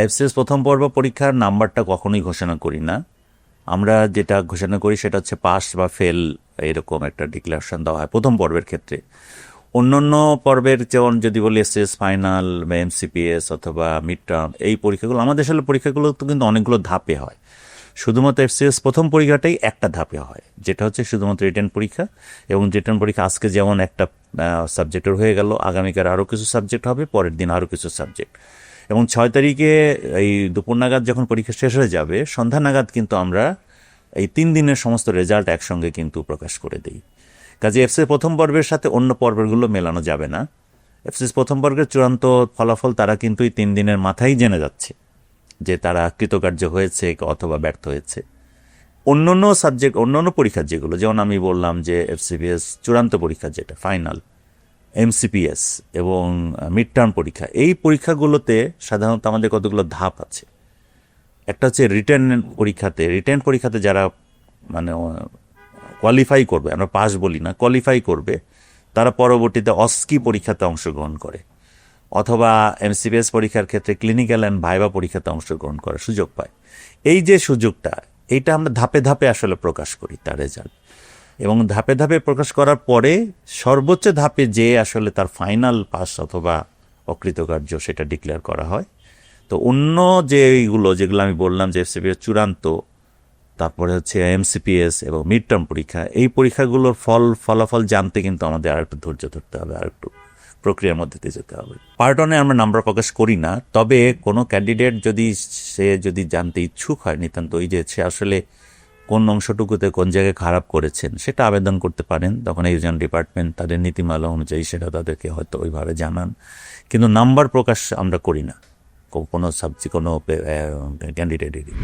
FCS প্রথম পর্ব পরীক্ষার নাম্বারটা কখনোই ঘোষণা করি না। আমরা যেটা ঘোষণা করি সেটা হচ্ছে পাস বা ফেল, এরকম একটা ডিক্লারেশন দেওয়া হয় প্রথম পর্বের ক্ষেত্রে। অন্যান্য পর্বের যেমন যদি বলি এসএস ফাইনাল বা এমসিপিএস অথবা মিড টার্ম, এই পরীক্ষাগুলো আমাদের আসলে পরীক্ষাগুলো তো কিন্তু অনেকগুলো ধাপে হয়। শুধুমাত্র এফসিএস প্রথম পরীক্ষাটাই একটা ধাপে হয়, যেটা হচ্ছে শুধুমাত্র রিটেন পরীক্ষা। এবং রিটেন পরীক্ষা আজকে যেমন একটা সাবজেক্টের হয়ে গেল, আগামীকাল আরও কিছু সাবজেক্ট হবে, পরের দিন আরও কিছু সাবজেক্ট। এবং 6 তারিখে এই দুপুর নাগাদ যখন পরীক্ষা শেষ হয়ে যাবে, সন্ধ্যা নাগাদ কিন্তু আমরা এই 3 দিনের সমস্ত রেজাল্ট একসঙ্গে কিন্তু প্রকাশ করে দিই। কাজে এফসিএস প্রথম পর্বের সাথে অন্য পর্বেরগুলো মেলানো যাবে না। এফসিএস প্রথম পর্বের চূড়ান্ত ফলাফল তারা কিন্তু এই 3 দিনের মাথায় জেনে যাচ্ছে যে তারা কৃতকার্য হয়েছে অথবা ব্যর্থ হয়েছে। অন্যান্য সাবজেক্ট, অন্যান্য পরীক্ষা যেগুলো, যেমন আমি বললাম যে এফসিপিএস চূড়ান্ত পরীক্ষা যেটা ফাইনাল, এমসিপিএস এবং মিড টার্ম পরীক্ষা, এই পরীক্ষাগুলোতে সাধারণত আমাদের কতগুলো ধাপ আছে। একটা হচ্ছে রিটেন পরীক্ষাতে যারা মানে কোয়ালিফাই করবে, আমরা পাস বলি না, কোয়ালিফাই করবে, তারা পরবর্তীতে অস্কি পরীক্ষাতে অংশগ্রহণ করে, অথবা এমসিপিএস পরীক্ষার ক্ষেত্রে ক্লিনিক্যাল অ্যান্ড ভাইভা পরীক্ষাতে অংশগ্রহণ করার সুযোগ পায়। এই যে সুযোগটা, এইটা আমরা ধাপে ধাপে আসলে প্রকাশ করি তার রেজাল্ট। এবং ধাপে ধাপে প্রকাশ করার পরে সর্বোচ্চ ধাপে যে আসলে তার ফাইনাল পাস অথবা অকৃতকার্য সেটা ডিক্লেয়ার করা হয়। তো অন্য যেগুলো আমি বললাম যে এফসিপিএস চূড়ান্ত, তারপরে হচ্ছে এমসিপিএস এবং মিড টার্ম পরীক্ষা, এই পরীক্ষাগুলোর ফলাফল জানতে কিন্তু আমাদের আরেকটু ধৈর্য ধরতে হবে, আরেকটু প্রক্রিয়ার মধ্যে দিয়ে যেতে হবে। পার্ট ওয়ানে আমরা নাম্বার প্রকাশ করি না, তবে কোনো ক্যান্ডিডেট যদি জানতে ইচ্ছুক হয় নিতান্ত, ওই যে সে আসলে কোন অংশটুকুতে কোন জায়গায় খারাপ করেছেন, সেটা আবেদন করতে পারেন। তখন এক্সাম ডিপার্টমেন্ট তাদের নীতিমালা অনুযায়ী সেটা তাদেরকে হয়তো ওইভাবে জানান। কিন্তু নাম্বার প্রকাশ আমরা করি না কোনো ক্যান্ডিডেটেরই।